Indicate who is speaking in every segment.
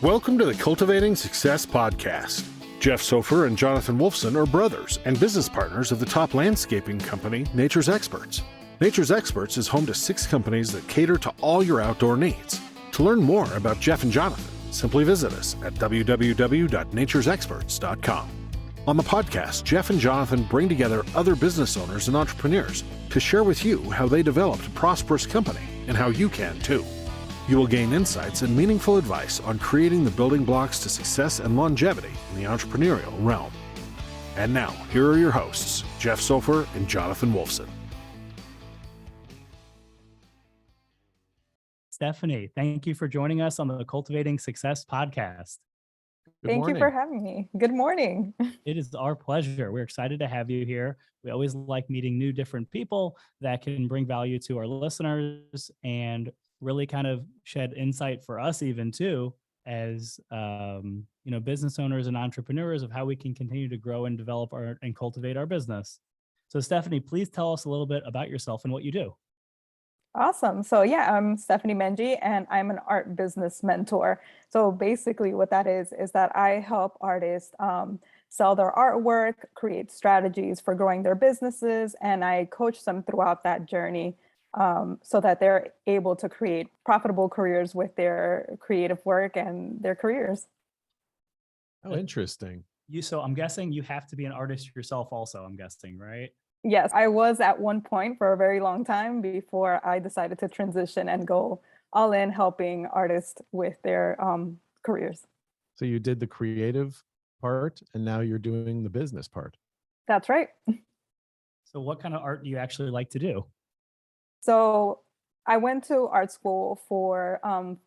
Speaker 1: Welcome to the Cultivating Success podcast. Jeff Sofer and Jonathan Wolfson are brothers and business partners of the top landscaping company, Nature's Experts. Nature's Experts is home to 6 companies that cater to all your outdoor needs. To learn more about Jeff and Jonathan, simply visit us at www.naturesexperts.com. On the podcast, Jeff and Jonathan bring together other business owners and entrepreneurs to share with you how they developed a prosperous company and how you can too. You will gain insights and meaningful advice on creating the building blocks to success and longevity in the entrepreneurial realm. And now, here are your hosts, Jeff Sofer and Jonathan Wolfson.
Speaker 2: Stephanie, thank you for joining us on the Cultivating Success podcast.
Speaker 3: Thank you for having me. Good morning.
Speaker 2: It is our pleasure. We're excited to have you here. We always like meeting new different people that can bring value to our listeners and really kind of shed insight for us even too, as business owners and entrepreneurs of how we can continue to grow and develop and cultivate our business. So Stephanie, please tell us a little bit about yourself and what you do.
Speaker 3: Awesome. So I'm Stephanie Menji and I'm an art business mentor. So basically what that is that I help artists sell their artwork, create strategies for growing their businesses, and I coach them throughout that journey so that they're able to create profitable careers with their creative work and their careers.
Speaker 4: Oh, interesting.
Speaker 2: So I'm guessing you have to be an artist yourself also, I'm guessing, right?
Speaker 3: Yes, I was at one point for a very long time before I decided to transition and go all in helping artists with their careers.
Speaker 4: So you did the creative part and now you're doing the business part.
Speaker 3: That's right.
Speaker 2: So what kind of art do you actually like to do?
Speaker 3: So I went to art school for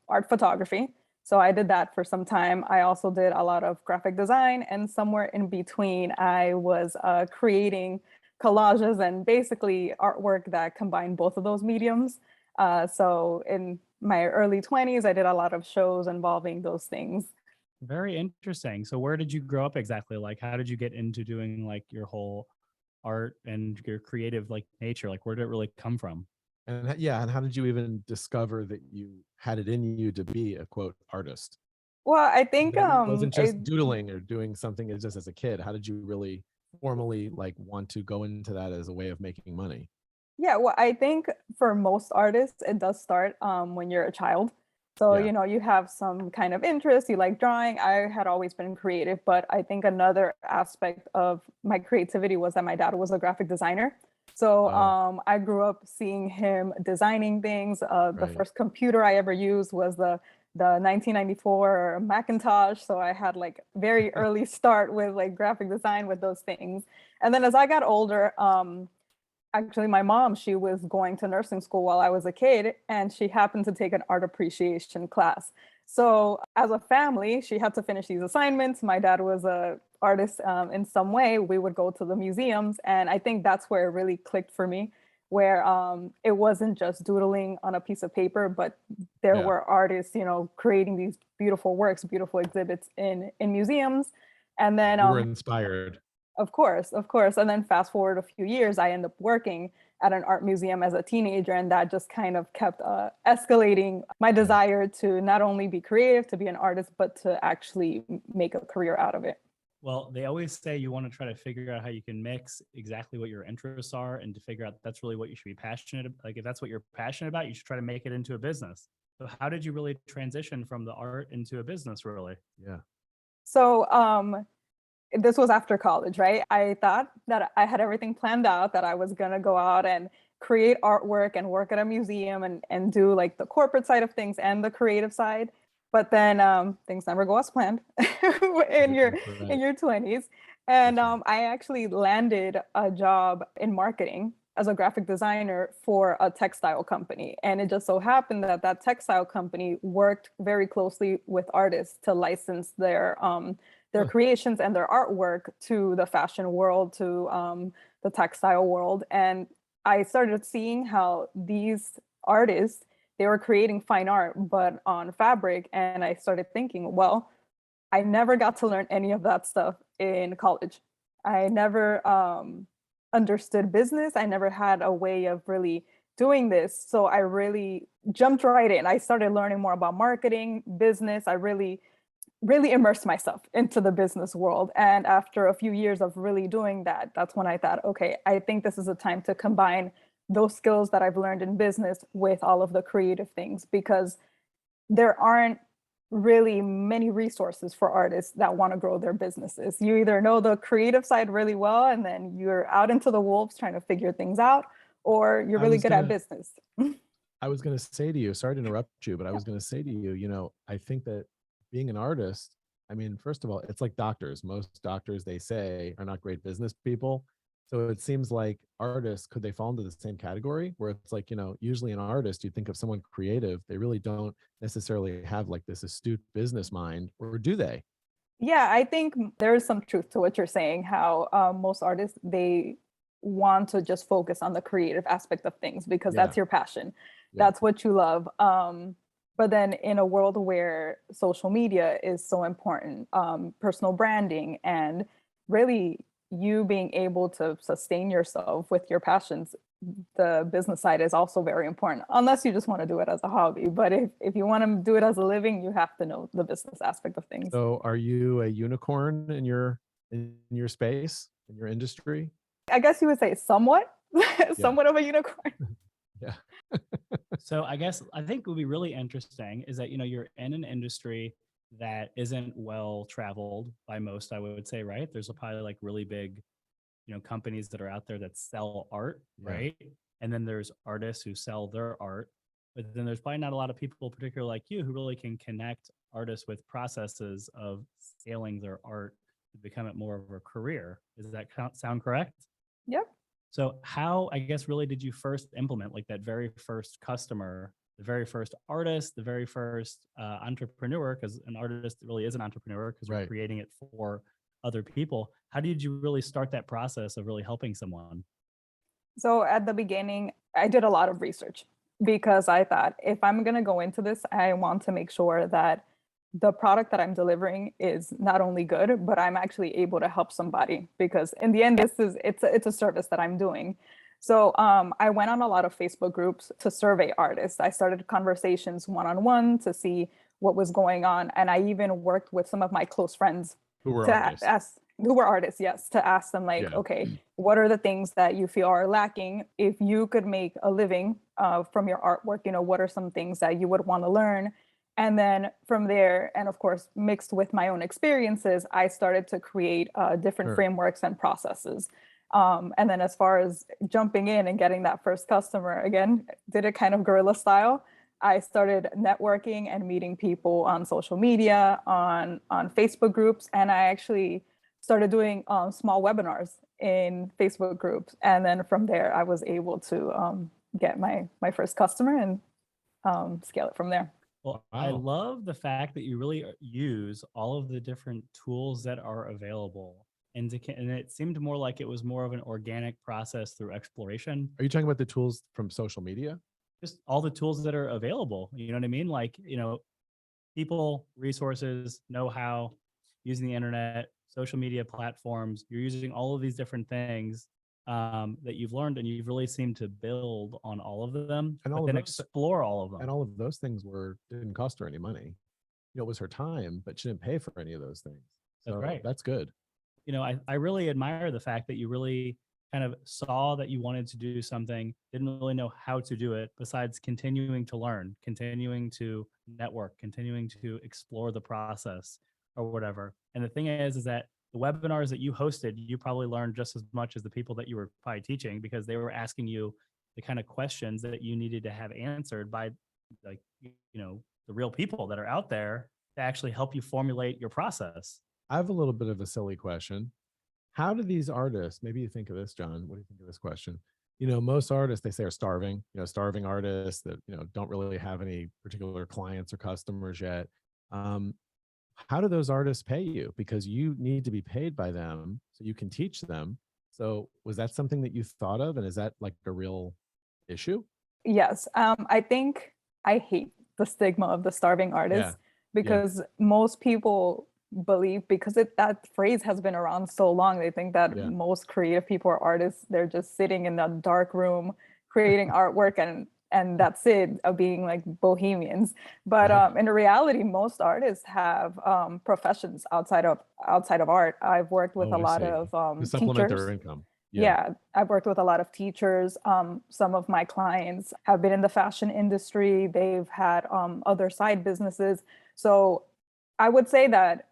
Speaker 3: art photography. So I did that for some time. I also did a lot of graphic design, and somewhere in between, I was creating collages and basically artwork that combined both of those mediums. So in my early 20s, I did a lot of shows involving those things.
Speaker 2: Very interesting. So where did you grow up exactly? Like, how did you get into doing like your whole art and your creative like nature? Like, where did it really come from?
Speaker 4: And how did you even discover that you had it in you to be a quote artist?
Speaker 3: Well, I think
Speaker 4: it wasn't just doodling or doing something just as a kid. How did you really formally like want to go into that as a way of making money?
Speaker 3: Yeah, well, I think for most artists, it does start when you're a child. So, you have some kind of interest, you like drawing. I had always been creative, but I think another aspect of my creativity was that my dad was a graphic designer. So I grew up seeing him designing things. The first computer I ever used was the 1994 Macintosh. So I had like very early start with like graphic design with those things. And then as I got older, actually my mom, she was going to nursing school while I was a kid, and she happened to take an art appreciation class. So as a family, she had to finish these assignments. My dad was a artist in some way. We would go to the museums, and I think that's where it really clicked for me, where it wasn't just doodling on a piece of paper, but there were artists, creating these beautiful works, beautiful exhibits in museums. And then
Speaker 4: you were inspired.
Speaker 3: Of course. And then fast forward a few years, I ended up working at an art museum as a teenager, and that just kind of kept escalating my desire to not only be creative, to be an artist, but to actually make a career out of it.
Speaker 2: Well, they always say you want to try to figure out how you can mix exactly what your interests are and to figure out that's really what you should be passionate about. Like if that's what you're passionate about, you should try to make it into a business. So how did you really transition from the art into a business really?
Speaker 4: Yeah.
Speaker 3: So this was after college, right? I thought that I had everything planned out, that I was going to go out and create artwork and work at a museum and do like the corporate side of things and the creative side. But then things never go as planned in your 20s. And I actually landed a job in marketing as a graphic designer for a textile company. And it just so happened that that textile company worked very closely with artists to license their creations and their artwork to the fashion world, to the textile world. And I started seeing how these artists, they were creating fine art, but on fabric. And I started thinking, well, I never got to learn any of that stuff in college. I never understood business. I never had a way of really doing this. So I really jumped right in. I started learning more about marketing, business. I really really immerse myself into the business world. And after a few years of really doing that, that's when I thought, okay, I think this is a time to combine those skills that I've learned in business with all of the creative things, because there aren't really many resources for artists that want to grow their businesses. You either know the creative side really well, and then you're out into the wolves trying to figure things out, or you're really good at business.
Speaker 4: I was going to say to you, sorry to interrupt you, but I was going to say to you, you know, I think that being an artist, I mean, first of all, it's like doctors. Most doctors, they say, are not great business people. So it seems like artists, could they fall into the same category where it's like, you know, usually an artist, you think of someone creative, they really don't necessarily have like this astute business mind, or do they?
Speaker 3: Yeah, I think there is some truth to what you're saying, how most artists, they want to just focus on the creative aspect of things because
Speaker 4: Yeah.
Speaker 3: that's your passion.
Speaker 4: Yeah.
Speaker 3: That's what you love. But then in a world where social media is so important, personal branding, and really you being able to sustain yourself with your passions, the business side is also very important, unless you just want to do it as a hobby. But if you want to do it as a living, you have to know the business aspect of things.
Speaker 4: So are you a unicorn in your space, in your industry?
Speaker 3: I guess you would say somewhat,
Speaker 4: Yeah.
Speaker 3: somewhat of a unicorn.
Speaker 4: Yeah.
Speaker 2: So I think would be really interesting is that, you know, you're in an industry that isn't well traveled by most, I would say, right? There's probably like really big, you know, companies that are out there that sell art,
Speaker 4: Yeah.
Speaker 2: right? And then there's artists who sell their art, but then there's probably not a lot of people, particularly like you, who really can connect artists with processes of scaling their art to become it more of a career. Does that sound correct?
Speaker 3: Yep.
Speaker 2: So how, I guess, really did you first implement like that very first customer, the very first artist, the very first entrepreneur, because an artist really is an entrepreneur because
Speaker 4: Right.
Speaker 2: you're creating it for other people. How did you really start that process of really helping someone?
Speaker 3: So at the beginning, I did a lot of research because I thought if I'm going to go into this, I want to make sure that the product that I'm delivering is not only good, but I'm actually able to help somebody, because in the end, it's a service that I'm doing. So I went on a lot of Facebook groups to survey artists. I started conversations one-on-one to see what was going on. And I even worked with some of my close friends
Speaker 4: Who were
Speaker 3: to
Speaker 4: artists?
Speaker 3: ask, who were artists, yes, to ask them like,
Speaker 4: Yeah.
Speaker 3: okay, what are the things that you feel are lacking? If you could make a living from your artwork, you know, what are some things that you would want to learn? And then from there, and of course, mixed with my own experiences, I started to create different
Speaker 4: Sure.
Speaker 3: frameworks and processes. And then as far as jumping in and getting that first customer, again, did it kind of guerrilla style. I started networking and meeting people on social media, on Facebook groups, and I actually started doing small webinars in Facebook groups. And then from there, I was able to get my first customer and scale it from there.
Speaker 2: Well, I love the fact that you really use all of the different tools that are available. And it seemed more like it was more of an organic process through exploration.
Speaker 4: Are you talking about the tools from social media?
Speaker 2: Just all the tools that are available. You know what I mean? Like, you know, people, resources, know-how, using the internet, social media platforms. You're using all of these different things that you've learned, and you've really seemed to build on all of them,
Speaker 4: And
Speaker 2: but
Speaker 4: all of
Speaker 2: then
Speaker 4: those-
Speaker 2: explore all of them.
Speaker 4: And all of those things didn't cost her any money. You know, it was her time, but she didn't pay for any of those things. So
Speaker 2: That's right.
Speaker 4: That's good.
Speaker 2: You know, I really admire the fact that you really kind of saw that you wanted to do something, didn't really know how to do it, besides continuing to learn, continuing to network, continuing to explore the process or whatever. And the thing is that the webinars that you hosted, you probably learned just as much as the people that you were probably teaching, because they were asking you the kind of questions that you needed to have answered by, like, you know, the real people that are out there to actually help you formulate your process.
Speaker 4: I have a little bit of a silly question. How do these artists, maybe you think of this, John, what do you think of this question? You know, most artists, they say, are starving, you know, starving artists that, you know, don't really have any particular clients or customers yet. How do those artists pay you? Because you need to be paid by them so you can teach them. So was that something that you thought of? And is that like a real issue?
Speaker 3: Yes. I think I hate the stigma of the starving artist because most people believe, because that phrase has been around so long, they think that most creative people or artists, they're just sitting in a dark room creating artwork, and that's it, of being like bohemians. But
Speaker 4: Right.
Speaker 3: in reality, most artists have professions outside of art. I've worked with
Speaker 4: Oh,
Speaker 3: a
Speaker 4: I
Speaker 3: lot
Speaker 4: see.
Speaker 3: of
Speaker 4: To supplement their
Speaker 3: teachers.
Speaker 4: income. Yeah.
Speaker 3: Yeah, I've worked with a lot of teachers. Some of my clients have been in the fashion industry. They've had other side businesses. So I would say that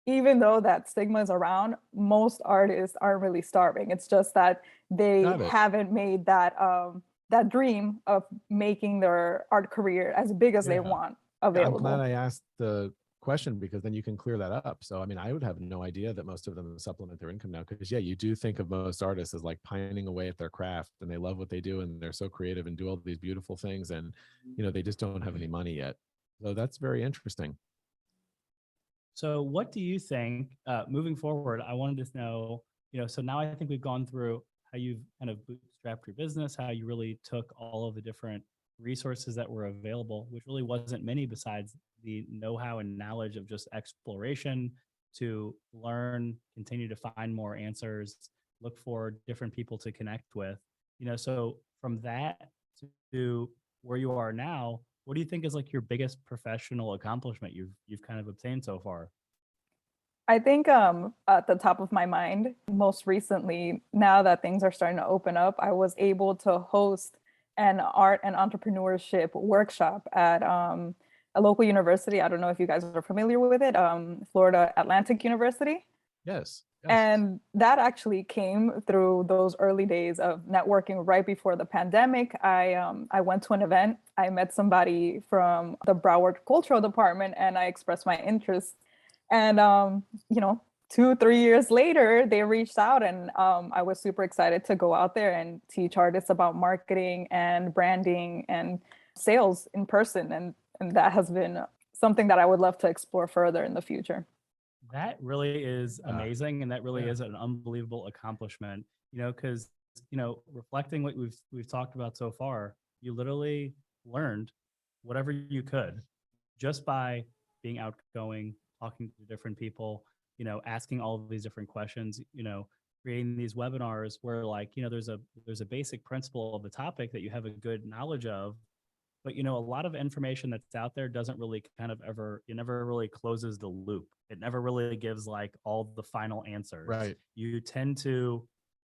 Speaker 3: even though that stigma is around, most artists aren't really starving. It's just that they
Speaker 4: Got it.
Speaker 3: haven't made that dream of making their art career as big as they
Speaker 4: Yeah.
Speaker 3: want
Speaker 4: Yeah, I'm glad
Speaker 3: available.
Speaker 4: I asked the question because then you can clear that up. So, I mean, I would have no idea that most of them supplement their income now because, yeah, you do think of most artists as like pining away at their craft and they love what they do and they're so creative and do all these beautiful things. And, they just don't have any money yet. So that's very interesting.
Speaker 2: So what do you think, moving forward, I wanted to know, so now I think we've gone through how you've kind of bootstrapped your business, how you really took all of the different resources that were available, which really wasn't many besides the know-how and knowledge of just exploration to learn, continue to find more answers, look for different people to connect with. So from that to where you are now, what do you think is like your biggest professional accomplishment you've kind of obtained so far?
Speaker 3: I think at the top of my mind, most recently, now that things are starting to open up, I was able to host an art and entrepreneurship workshop at a local university. I don't know if you guys are familiar with it, Florida Atlantic University.
Speaker 4: Yes. Yes.
Speaker 3: And that actually came through those early days of networking right before the pandemic. I went to an event. I met somebody from the Broward Cultural Department, and I expressed my interest. And 2-3 years later, they reached out, and I was super excited to go out there and teach artists about marketing and branding and sales in person. And that has been something that I would love to explore further in the future.
Speaker 2: That really is
Speaker 4: Yeah.
Speaker 2: amazing, and that really
Speaker 4: Yeah.
Speaker 2: is an unbelievable accomplishment. Because reflecting what we've talked about so far, you literally learned whatever you could just by being outgoing, talking to different people, asking all of these different questions, creating these webinars where there's a basic principle of the topic that you have a good knowledge of. But a lot of information that's out there doesn't really it never really closes the loop. It never really gives like all the final answers.
Speaker 4: Right.
Speaker 2: You tend to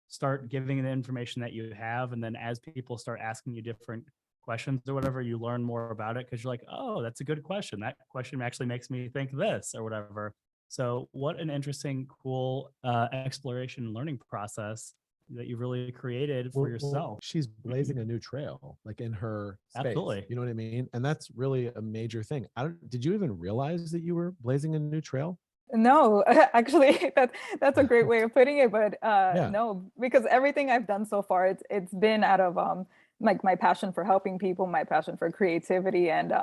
Speaker 2: start giving the information that you have, and then as people start asking you different questions or whatever, you learn more about it because you're like, oh, that's a good question. That question actually makes me think this or whatever. So what an interesting, cool exploration and learning process that you really created for yourself.
Speaker 4: She's blazing a new trail, like in her space.
Speaker 2: Absolutely.
Speaker 4: You know what I mean? And that's really a major thing. Did you even realize that you were blazing a new trail?
Speaker 3: No, actually, that's a great way of putting it. But
Speaker 4: Yeah.
Speaker 3: no, because everything I've done so far, it's been out of like my passion for helping people, my passion for creativity, and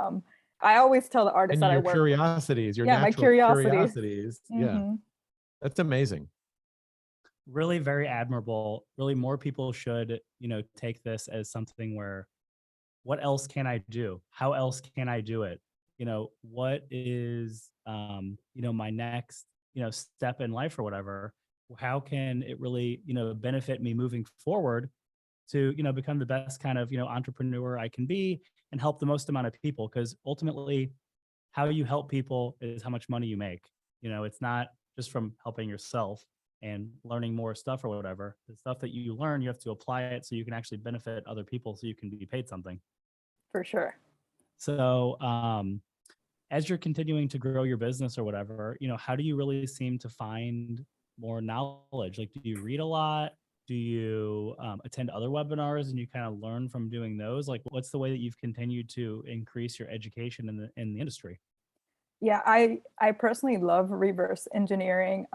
Speaker 3: I always tell the artists
Speaker 4: And
Speaker 3: that I
Speaker 4: your
Speaker 3: work.
Speaker 4: curiosities, your
Speaker 3: Yeah, my
Speaker 4: natural
Speaker 3: curiosities.
Speaker 4: curiosities. Yeah.
Speaker 3: Hmm.
Speaker 4: That's amazing.
Speaker 2: Really very admirable. Really more people should, take this as something where what else can I do? How else can I do it? What is my next, step in life or whatever? How can it really, benefit me moving forward to, become the best kind of, entrepreneur I can be and help the most amount of people? Because ultimately, how you help people is how much money you make. It's not just from helping yourself and learning more stuff or whatever. The stuff that you learn, you have to apply it so you can actually benefit other people so you can be paid something.
Speaker 3: For sure.
Speaker 2: So as you're continuing to grow your business or whatever, how do you really seem to find more knowledge? Like, do you read a lot? Do you attend other webinars and you kind of learn from doing those? Like, what's the way that you've continued to increase your education in the industry?
Speaker 3: Yeah, I personally love reverse engineering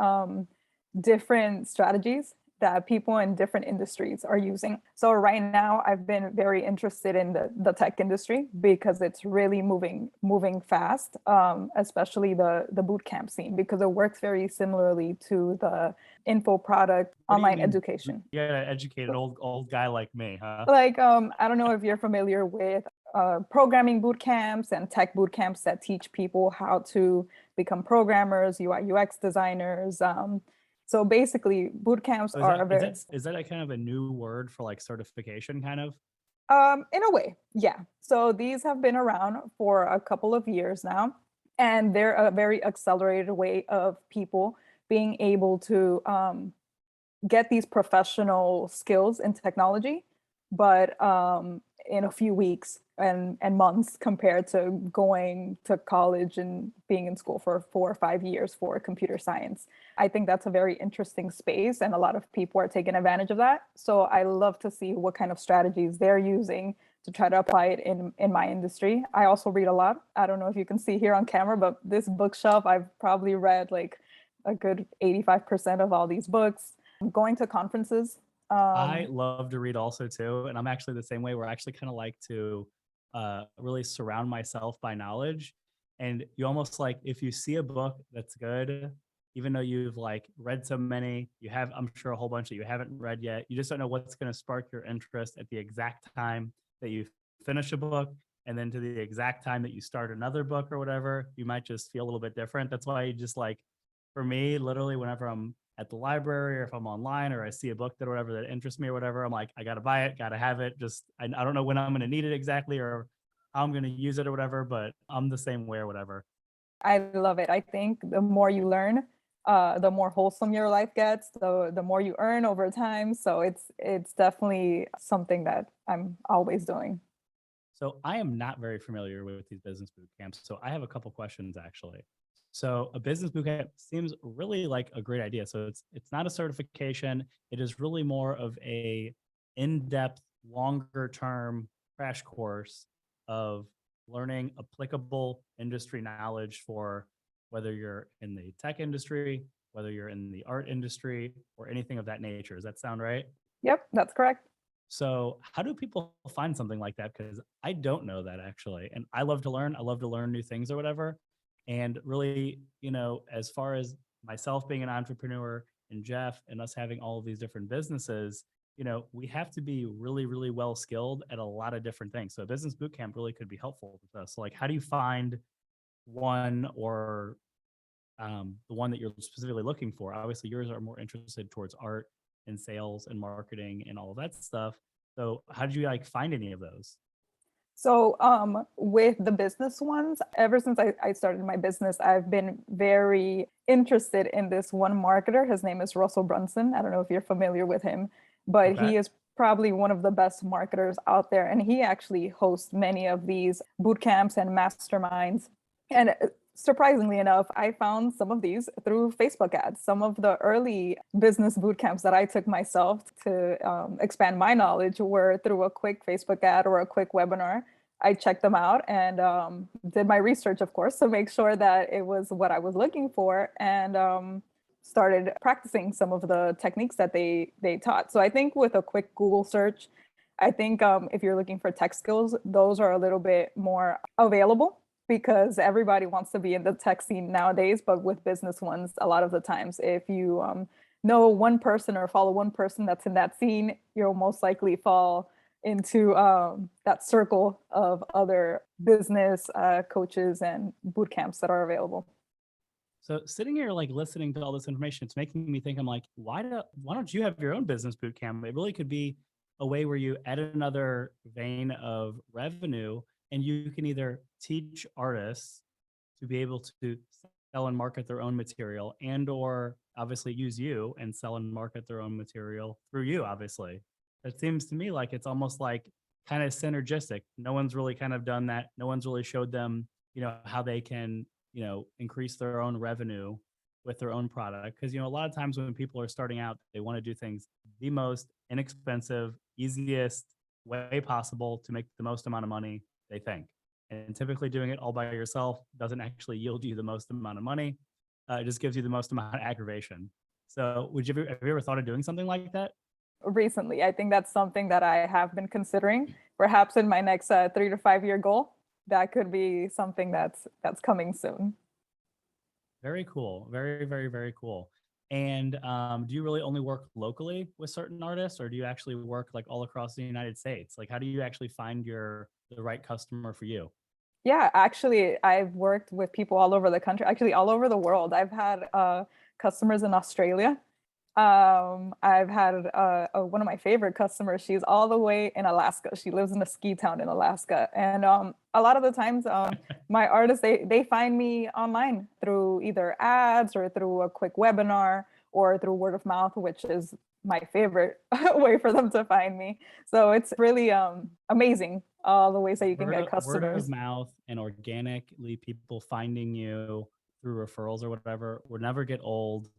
Speaker 3: different strategies that people in different industries are using. So right now, I've been very interested in the tech industry because it's really moving fast, especially the boot camp scene, because it works very similarly to the info product online education.
Speaker 2: You gotta educate an old guy like me, huh?
Speaker 3: Like, I don't know if you're familiar with programming boot camps and tech boot camps that teach people how to become programmers, UI UX designers. So basically, boot camps
Speaker 2: So
Speaker 3: are
Speaker 2: is that a kind of a new word for like certification, kind of?
Speaker 3: In a way, yeah. So these have been around for a couple of years now, and they're a very accelerated way of people being able to get these professional skills in technology, but in a few weeks and months compared to going to college and being in school for 4 or 5 years for computer science. I think that's a very interesting space, and a lot of people are taking advantage of that. So I love to see what kind of strategies they're using to try to apply it in my industry. I also read a lot. I don't know if you can see here on camera, but this bookshelf, I've probably read like a good 85% of all these books. I'm going to conferences.
Speaker 2: I love to read also too, and I'm actually the same way, where I actually kind of like to really surround myself by knowledge. And you almost like, if you see a book that's good, even though you've like read so many, you have, I'm sure, a whole bunch that you haven't read yet, you just don't know what's going to spark your interest at the exact time that you finish a book, and then to the exact time that you start another book or whatever, you might just feel a little bit different. That's why you just like, for me, literally whenever I'm at the library or if I'm online or I see a book that or whatever that interests me or whatever, I'm like, I got to buy it, got to have it. Just, I don't know when I'm going to need it exactly or how I'm going to use it or whatever, but I'm the same way or whatever.
Speaker 3: I love it. I think the more you learn, the more wholesome your life gets, the more you earn over time. So it's definitely something that I'm always doing.
Speaker 2: So I am not very familiar with these business boot camps. So I have a couple questions actually. So a business boot camp seems really like a great idea. So it's not a certification. It is really more of a in-depth, longer term crash course of learning applicable industry knowledge for whether you're in the tech industry, whether you're in the art industry, or anything of that nature. Does that sound right?
Speaker 3: Yep, that's correct.
Speaker 2: So how do people find something like that? Because I don't know that actually. And I love to learn. I love to learn new things or whatever. And really, as far as myself being an entrepreneur and Jeff and us having all of these different businesses, we have to be really, really well skilled at a lot of different things. So a business boot camp really could be helpful with us. So like, how do you find one or the one that you're specifically looking for? Obviously, yours are more interested towards art and sales and marketing and all of that stuff. So how did you like find any of those?
Speaker 3: So with the business ones, ever since I started my business, I've been very interested in this one marketer. His name is Russell Brunson. I don't know if you're familiar with him, but
Speaker 2: Okay.
Speaker 3: he is probably one of the best marketers out there. And he actually hosts many of these boot camps and masterminds. And surprisingly enough, I found some of these through Facebook ads. Some of the early business boot camps that I took myself to expand my knowledge were through a quick Facebook ad or a quick webinar. I checked them out and did my research, of course, to make sure that it was what I was looking for, and started practicing some of the techniques that they taught. So I think with a quick Google search, I think if you're looking for tech skills, those are a little bit more available, because everybody wants to be in the tech scene nowadays. But with business ones, a lot of the times, if you know one person or follow one person that's in that scene, you'll most likely fall into that circle of other business coaches and boot camps that are available.
Speaker 2: So sitting here like listening to all this information, it's making me think, I'm like, why don't you have your own business boot camp? It really could be a way where you add another vein of revenue, and you can either teach artists to be able to sell and market their own material, and or obviously use you and sell and market their own material through you. Obviously, it seems to me like it's almost like kind of synergistic. No one's really kind of done that. No one's really showed them, how they can, increase their own revenue with their own product. Because, a lot of times when people are starting out, they want to do things the most inexpensive, easiest way possible to make the most amount of money, they think. And typically doing it all by yourself doesn't actually yield you the most amount of money. It just gives you the most amount of aggravation. So have you ever thought of doing something like that?
Speaker 3: Recently, I think that's something that I have been considering. Perhaps in my next 3 to 5 year goal, that could be something that's coming soon.
Speaker 2: Very cool. Very, very, very cool. And do you really only work locally with certain artists, or do you actually work like all across the United States? Like, how do you actually find the right customer for you?
Speaker 3: Yeah, actually, I've worked with people all over the country, actually all over the world. I've had customers in Australia. I've had one of my favorite customers. She's all the way in Alaska. She lives in a ski town in Alaska. And a lot of the times, my artists, they find me online through either ads or through a quick webinar or through word of mouth, which is my favorite way for them to find me. So it's really amazing, all the ways that you can get customers.
Speaker 2: Word of mouth and organically people finding you through referrals or whatever would never get old.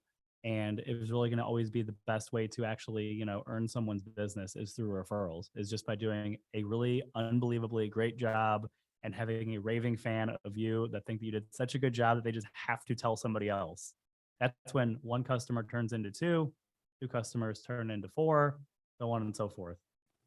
Speaker 2: And it was really going to always be the best way to actually, earn someone's business is through referrals, is just by doing a really unbelievably great job and having a raving fan of you that think that you did such a good job that they just have to tell somebody else. That's when one customer turns into two customers turn into four, so on and so forth.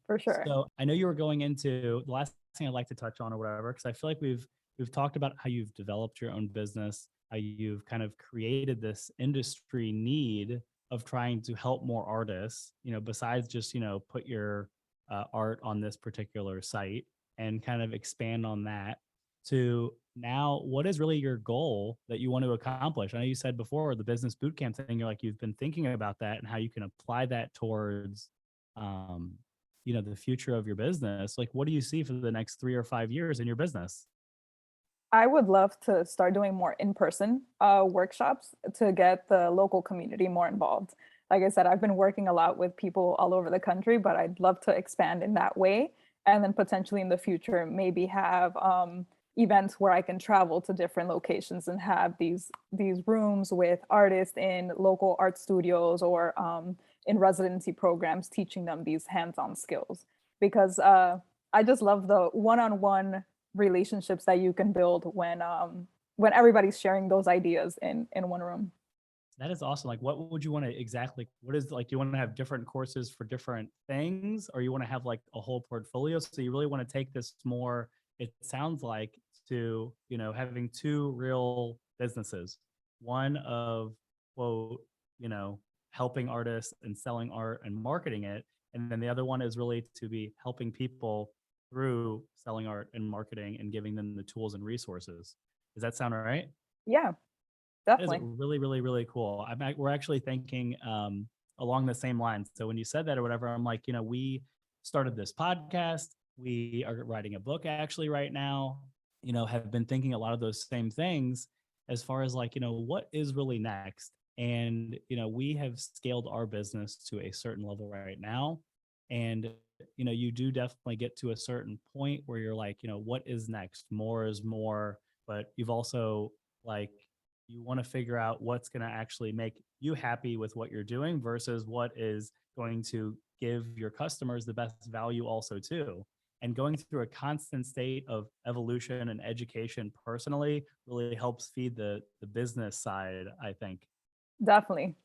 Speaker 3: For sure.
Speaker 2: So I know you were going into the last thing I'd like to touch on or whatever, because I feel like we've talked about how you've developed your own business, how you've kind of created this industry need of trying to help more artists, besides just, put your art on this particular site and kind of expand on that to now, what is really your goal that you want to accomplish? I know you said before the business bootcamp thing, you've been thinking about that and how you can apply that towards, the future of your business. Like, what do you see for the next 3 or 5 years in your business?
Speaker 3: I would love to start doing more in-person workshops to get the local community more involved. Like I said, I've been working a lot with people all over the country, but I'd love to expand in that way. And then potentially in the future, maybe have events where I can travel to different locations and have these rooms with artists in local art studios or in residency programs, teaching them these hands-on skills. Because I just love the one-on-one relationships that you can build when everybody's sharing those ideas in one room.
Speaker 2: That is awesome. Like, what would you want to exactly, what is like, do you want to have different courses for different things, or you want to have like a whole portfolio? So you really want to take this more, it sounds like, to, having two real businesses, one of, quote, helping artists and selling art and marketing it. And then the other one is really to be helping people through selling art and marketing and giving them the tools and resources. Does that sound all right?
Speaker 3: Yeah, definitely.
Speaker 2: That is really, really, really cool. We're actually thinking along the same lines. So when you said that or whatever, I'm like, we started this podcast. We are writing a book actually right now, have been thinking a lot of those same things as far as like, what is really next? And, we have scaled our business to a certain level right now. And, you do definitely get to a certain point where you're like, what is next? More is more, but you've also like, you want to figure out what's going to actually make you happy with what you're doing versus what is going to give your customers the best value also too. And going through a constant state of evolution and education personally really helps feed the business side, I think.
Speaker 3: Definitely.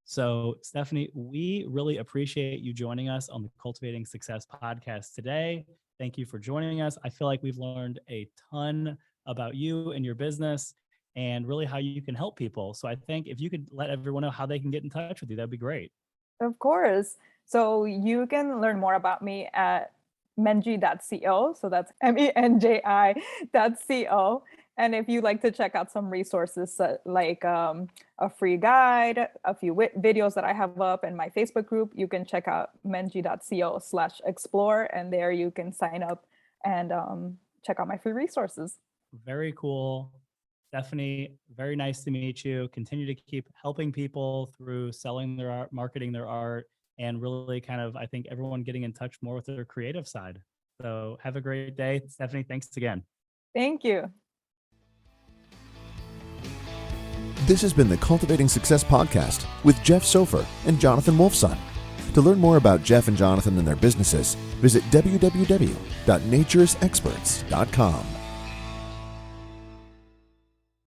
Speaker 2: So, Stephanie, we really appreciate you joining us on the Cultivating Success podcast today. Thank you for joining us. I feel like we've learned a ton about you and your business and really how you can help people. So I think if you could let everyone know how they can get in touch with you, that'd be great.
Speaker 3: Of course. So you can learn more about me at menji.co. So that's menji.co. And if you'd like to check out some resources like a free guide, a few videos that I have up in my Facebook group, you can check out menji.co/explore. And there you can sign up and check out my free resources.
Speaker 2: Very cool. Stephanie, very nice to meet you. Continue to keep helping people through selling their art, marketing their art, and really kind of, I think, everyone getting in touch more with their creative side. So have a great day. Stephanie, thanks again.
Speaker 3: Thank you.
Speaker 5: This has been the Cultivating Success podcast with Jeff Sofer and Jonathan Wolfson. To learn more about Jeff and Jonathan and their businesses, visit www.nature'sexperts.com.